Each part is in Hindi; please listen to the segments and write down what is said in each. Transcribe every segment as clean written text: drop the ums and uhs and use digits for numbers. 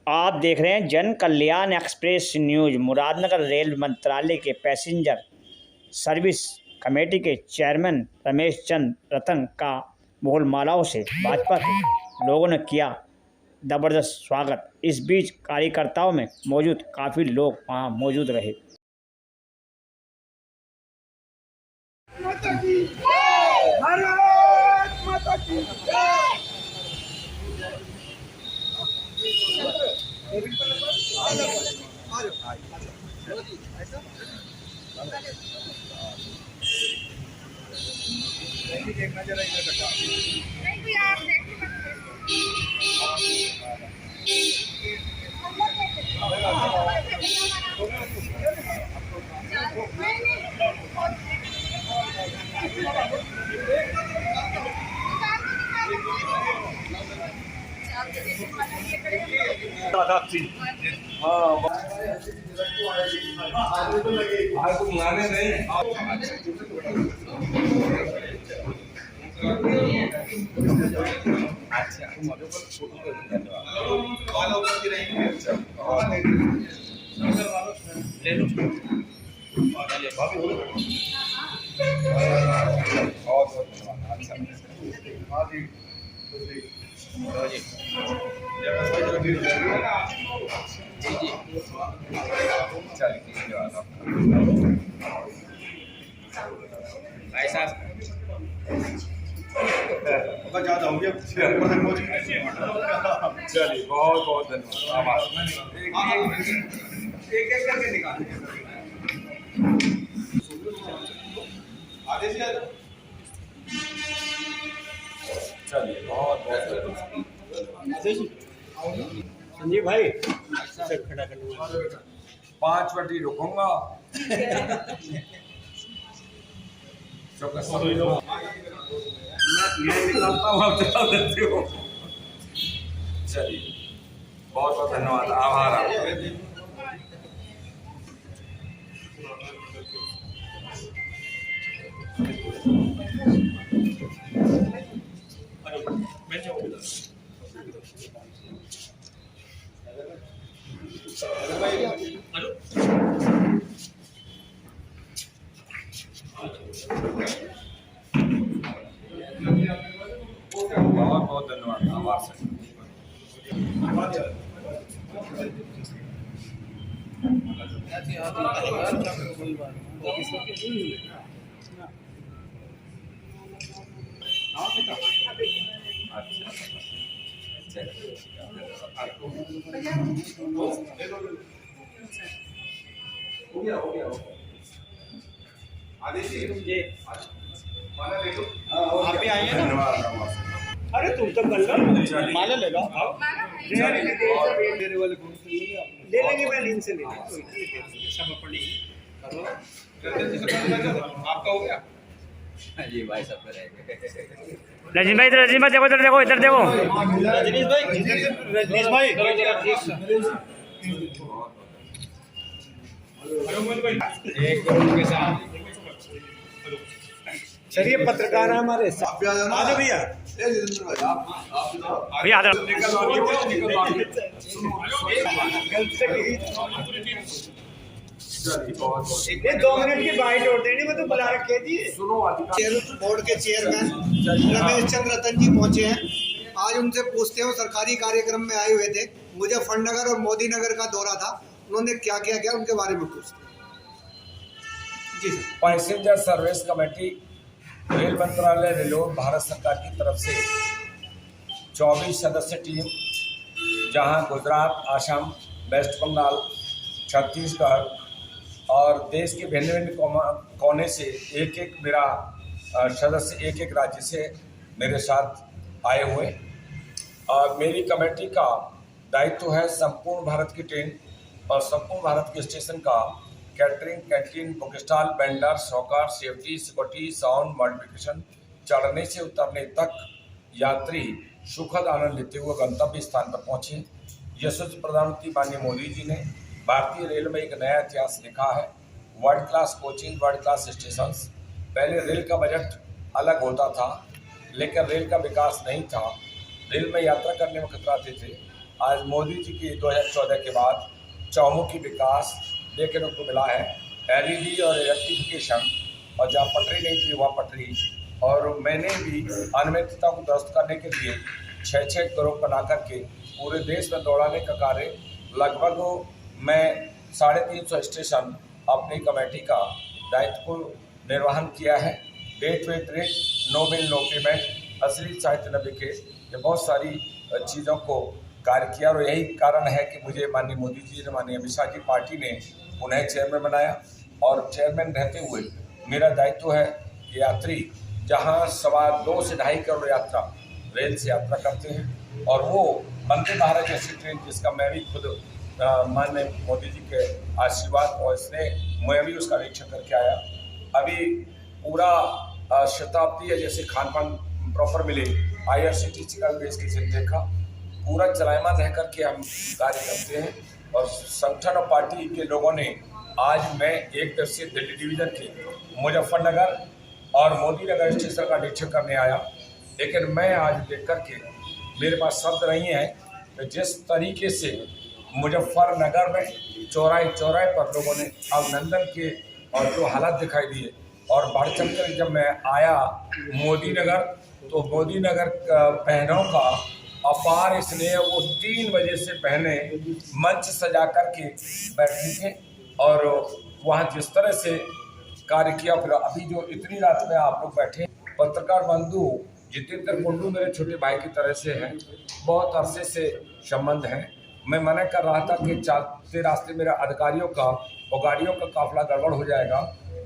आप देख रहे हैं जन कल्याण एक्सप्रेस न्यूज। मुरादनगर रेल मंत्रालय के पैसेंजर सर्विस कमेटी के चेयरमैन रमेश चंद्र रतन का मोहरमालाओं से भाजपा के लोगों ने किया जबरदस्त स्वागत। इस बीच कार्यकर्ताओं में मौजूद काफ़ी लोग वहां मौजूद रहे। माता की जय, भारत माता की जय। देखना जरा इधर बेटा। नहीं भी आप देखिए ज्यादा हो गया। चलिए बहुत बहुत धन्यवाद। एक एक करके निकालें। आदेश चलिए बहुत बहुत संजीव भाई खड़ा कर 5 मिनट ही रुकूंगा। चलिए बहुत बहुत धन्यवाद, आभार आपका। बहुत बहुत धन्यवाद, आभार से। आप भी आइए ना। अरे तुम तो कल माला ले लो। ले लेंगे, मैं नींद से ले सब अपनी आपका हो गया जी भाई, सब रजनी भाई इधर देखो, इधर देखो, इधर देखो रजनीश भाई के साथ। चलिए पत्रकार है हमारे साथ, आ जाओ भैया। भैया ये 2 मिनट की बाइट और देनी, मैं तो बुला रखे थी। बोर्ड के चेयरमैन रमेश चंद्र रतन जी पहुंचे हैं। आज उनसे पूछते हैं, सरकारी कार्यक्रम में आए हुए थे, मुजफ्फरनगर और मोदी नगर का दौरा था, उन्होंने क्या क्या किया उनके बारे में पूछते हैं। जी sir. Passenger service committee rail मंत्रालय रेलवे भारत सरकार की तरफ से 24 सदस्य टीम, जहां गुजरात, आसाम, वेस्ट बंगाल, छत्तीसगढ़ और देश के भिन्न भिन्न कोने से एक एक मेरा सदस्य एक एक राज्य से मेरे साथ आए हुए। और मेरी कमेटी का दायित्व है संपूर्ण भारत की ट्रेन और संपूर्ण भारत के स्टेशन का catering, canteen, book stall, vendor, सौकार, सेफ्टी, सिक्योरिटी, साउंड मॉडिफिकेशन, चढ़ने से उतरने तक यात्री सुखद आनंद लेते हुए गंतव्य स्थान पर पहुँचे। यशस्वी प्रधानमंत्री माननीय मोदी जी ने भारतीय रेल में एक नया इतिहास लिखा है। World class coaching, world class station. पहले रेल का बजट अलग होता था, लेकिन रेल का विकास नहीं था। रेल में यात्रा करने में खतराते थे। आज मोदी जी की 2014 के बाद चौमुखी विकास देखने को मिला है। LED और इलेक्ट्रिफिकेशन, और जहाँ पटरी नहीं थी वहाँ पटरी, और मैंने भी अनियमितता को दुरुस्त करने के लिए 6 ग्रुप बना करके पूरे देश में दौड़ाने का कार्य लगभग मैं 350 स्टेशन अपनी कमेटी का दायित्व को निर्वहन किया है। Date wait rate, no bill no payment, असली साहित्य न बिके, ये बहुत सारी चीज़ों को कार्य किया। और यही कारण है कि मुझे माननीय मोदी जी ने, माननीय अमित शाह जी पार्टी ने उन्हें चेयरमैन बनाया। और चेयरमैन रहते हुए मेरा दायित्व है कि यात्री जहां 2.25 से 2.5 करोड़ यात्रा रेल से यात्रा करते हैं, और वो वंदे भारत जैसी ट्रेन जिसका मैं भी खुद माननीय मोदी जी के आशीर्वाद और स्नेह मैं भी उसका निरीक्षण करके आया। अभी पूरा शताब्दी है, जैसे खान पान प्रॉपर मिले, IRCTC का भी इसकी देखा, पूरा चलायमान रह करके हम कार्य करते हैं। और संगठन और पार्टी के लोगों ने आज मैं एक दिवसीय दिल्ली डिवीज़न के मुजफ्फरनगर और मोदी नगर स्टेशन का निरीक्षण करने आया, लेकिन मैं आज देख करके मेरे पास शब्द नहीं है कि जिस तरीके से मुजफ्फरनगर में चौराहे चौराहे पर लोगों ने अभिनंदन के और जो हालात दिखाई दिए। और बढ़ चढ़ कर जब मैं आया मोदी नगर, तो मोदी नगर बहनों का अपार स्नेह, वो 3 बजे से पहले मंच सजा करके बैठे थे और वहाँ जिस तरह से कार्य किया। फिर अभी जो इतनी रात में आप लोग बैठे, पत्रकार बंधु जितेंद्र कुंडू मेरे छोटे भाई की तरह से हैं, बहुत अरसे से संबंध हैं। मैं मना कर रहा था कि चलते रास्ते मेरा अधिकारियों का और गाड़ियों का काफिला गड़बड़ हो जाएगा,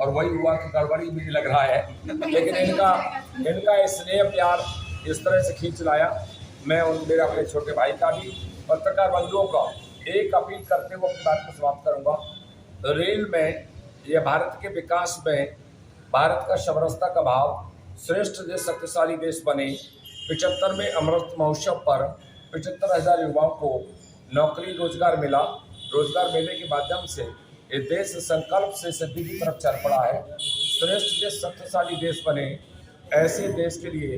और वही हुआ कि गड़बड़ी मुझे लग रहा है। लेकिन इनका स्नेह प्यार इस तरह से खींच लाया। मैं मेरे अपने छोटे भाई का भी, पत्रकार बंधुओं का एक अपील करते हुए अपनी बात को समाप्त करूँगा। रेल में यह भारत के विकास में भारत का समरसता का भाव, श्रेष्ठ देश शक्तिशाली देश बने, 75वें अमृत महोत्सव पर 75,000 युवाओं को नौकरी रोजगार मिला। रोजगार मिलने के माध्यम से ये देश संकल्प से सिद्धि की तरफ चल पड़ा है। श्रेष्ठ देश शक्तिशाली देश बने, ऐसे देश के लिए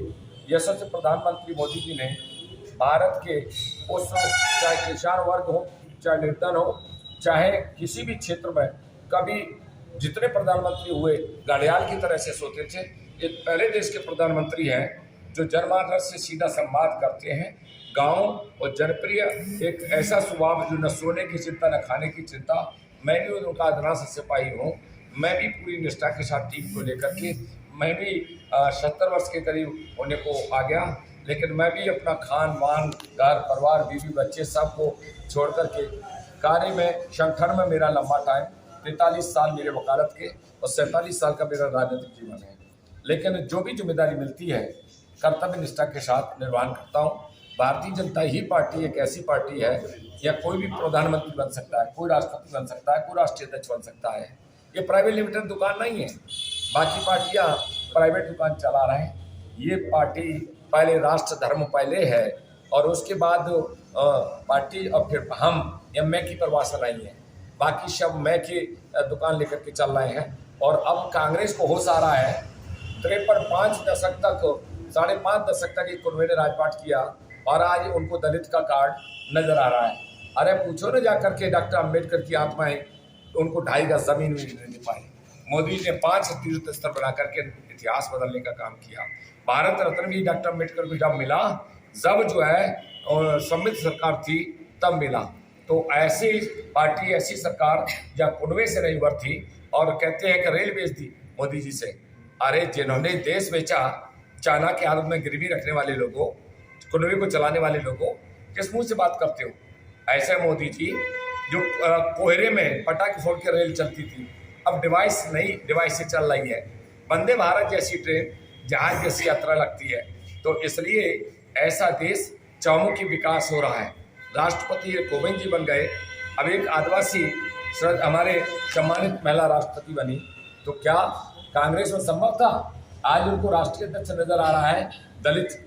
यशस्वी प्रधानमंत्री मोदी जी ने भारत के उस, चाहे किसान वर्ग हो, चाहे निर्धन हो, चाहे किसी भी क्षेत्र में, कभी जितने प्रधानमंत्री हुए घड़ियाल की तरह से सोते थे। ये पहले देश के प्रधानमंत्री हैं जो जनमानस से सीधा संवाद करते हैं। गांव और जनप्रिय एक ऐसा स्वभाव जो न सोने की चिंता न खाने की चिंता। मैं भी उनका अदना से सिपाही हूँ। मैं भी पूरी निष्ठा के साथ टीम को लेकर के, मैं भी 70 वर्ष के करीब होने को आ गया, लेकिन मैं भी अपना खान मान, घर परिवार, बीवी बच्चे सबको छोड़ कर के कार्य में, संगठन में मेरा लंबा टाइम 43 साल मेरे वकालत के और 47 साल का मेरा राजनीतिक जीवन है। लेकिन जो भी जिम्मेदारी मिलती है कर्तव्य निष्ठा के साथ निर्वहन करता हूँ। भारतीय जनता ही पार्टी एक ऐसी पार्टी है, या कोई भी प्रधानमंत्री बन सकता है, कोई राष्ट्रपति बन सकता है, कोई राष्ट्रीय अध्यक्ष बन सकता है। ये प्राइवेट लिमिटेड दुकान नहीं है। बाकी पार्टियां प्राइवेट दुकान चला रहे हैं। ये पार्टी पहले राष्ट्र धर्म पहले है, और उसके बाद पार्टी, और फिर हम, या मैं की परिभाषा नहीं है। बाकी सब मैं की दुकान लेकर के चल रहे हैं। और अब कांग्रेस को होश आ रहा है। 5 दशक तक, 5.5 दशक तक एक कुनबे ने राजपाट किया, और आज उनको दलित का कार्ड नजर आ रहा है। अरे पूछो ना जाकर के डॉक्टर अम्बेडकर की आत्माएं, उनको 2.5 गज जमीन भी नहीं दे पाई। मोदी ने 5 तीर्थ स्थल बना करके इतिहास बदलने का काम किया। भारत रत्न भी डॉक्टर अम्बेडकर को जब मिला, जब जो है सम्मिलित सरकार थी तब मिला। तो ऐसी पार्टी, ऐसी सरकार जहाँ कुनबे से नहीं उभरती, और कहते हैं कि रेल बेच दी मोदी जी से। अरे जिन्होंने देश बेचा, चाइना की हालत में गिरवी रखने वाले लोगों, कुनबे को चलाने वाले लोगों, किस मुंह से बात करते हो? ऐसे मोदी जी जो कोहरे में पटाखे फोड़ के रेल चलती थी, अब नई डिवाइस से चल रही है। वंदे भारत जैसी ट्रेन, जहाज जैसी यात्रा लगती है। तो इसलिए ऐसा देश चौमुखी विकास हो रहा है। राष्ट्रपति कोविंद जी बन गए, अब एक आदिवासी हमारे सम्मानित महिला राष्ट्रपति बनी। तो क्या कांग्रेस में संभव था? आज उनको राष्ट्रीय अध्यक्ष नजर आ रहा है दलित।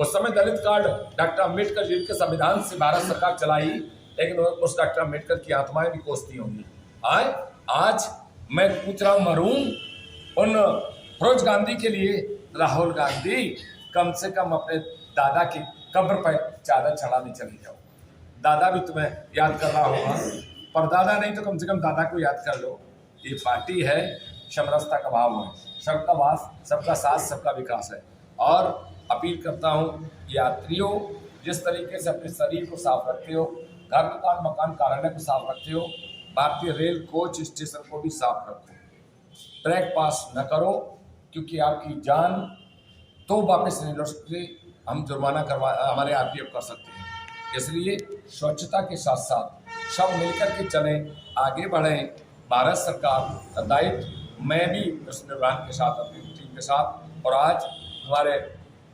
उस समय दलित कार्ड डॉक्टर अम्बेडकर जी के संविधान से भारत सरकार चलाई, लेकिन उस डॉक्टर अम्बेडकर की आत्माएं भी कोसती होंगी। आज मैं पूछ रहा हूँ, मरूं उन फिरोज गांधी के लिए, राहुल गांधी कम से कम अपने दादा की कब्र पर चादर चढ़ाने चले जाओ। दादा भी तुम्हें याद कर रहा होगा, पर दादा नहीं तो कम से कम दादा को याद कर लो। ये पार्टी है समरसता का भाव है, सबका वास, सबका साथ, सबका विकास है। और अपील करता हूँ यात्रियों, जिस तरीके से अपने शरीर को साफ रखते हो, घर दुकान मकान कार्यालय को साफ रखते हो, भारतीय रेल कोच स्टेशन को भी साफ रखो। ट्रैक पास न करो, क्योंकि आपकी जान तो वापस नहीं लौट सकती, हम जुर्माना हमारे आरपीएफ कर सकते हैं। इसलिए स्वच्छता के साथ साथ सब मिलकर के चलें, आगे बढ़ें। भारत सरकार का दायित्व मैं भी उस निर्वहन के साथ अपनी टीम के साथ, और आज हमारे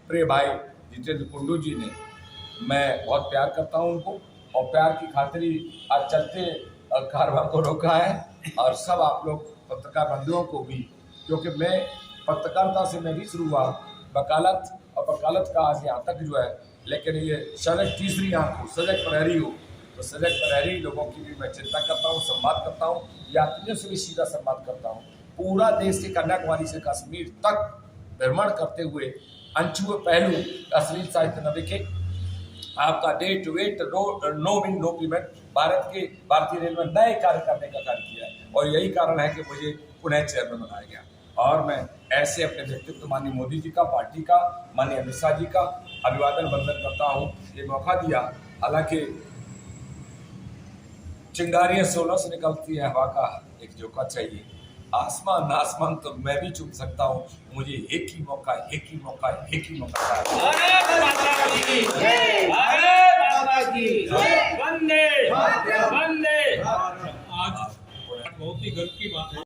प्रिय भाई जितेंद्र कुंडू जी ने, मैं बहुत प्यार करता हूं उनको, और प्यार की खातिर ही आज चलते कारवां को रोका है। और सब आप लोग पत्रकार बंधुओं को भी, क्योंकि मैं पत्रकारिता से मैं भी शुरू हुआ, वकालत और वकालत का आज यहाँ तक जो है, लेकिन ये सजग तीसरी आँख हो, सजग प्रहरी हो, तो सजग प्रहरी लोगों की भी मैं चिंता करता हूँ, संवाद करता हूँ, यात्रियों से भी सीधा संवाद करता हूँ। पूरा देश के कन्याकुमारी से कश्मीर तक भ्रमण करते हुए अनछुए पहलू अश्लील साहित्य न लिखे, आपका day to wait no win no payment, भारतीय रेल में नए कार्य करने का कार्य किया है। और यही कारण है कि मुझे पुनः चेयरमैन बनाया गया। और मैं ऐसे अपने व्यक्तित्व माननीय मोदी जी का, पार्टी का, माननीय अमित शाह जी का अभिवादन वंदन करता हूँ। ये मौका दिया, हालांकि चिंगारियाँ 16 से निकलती है, हवा का एक झोंका चाहिए, आसमान तो मैं भी चुन सकता हूँ, मुझे एक ही मौका वंदे वंदे। आज बहुत ही गर्व की बात है।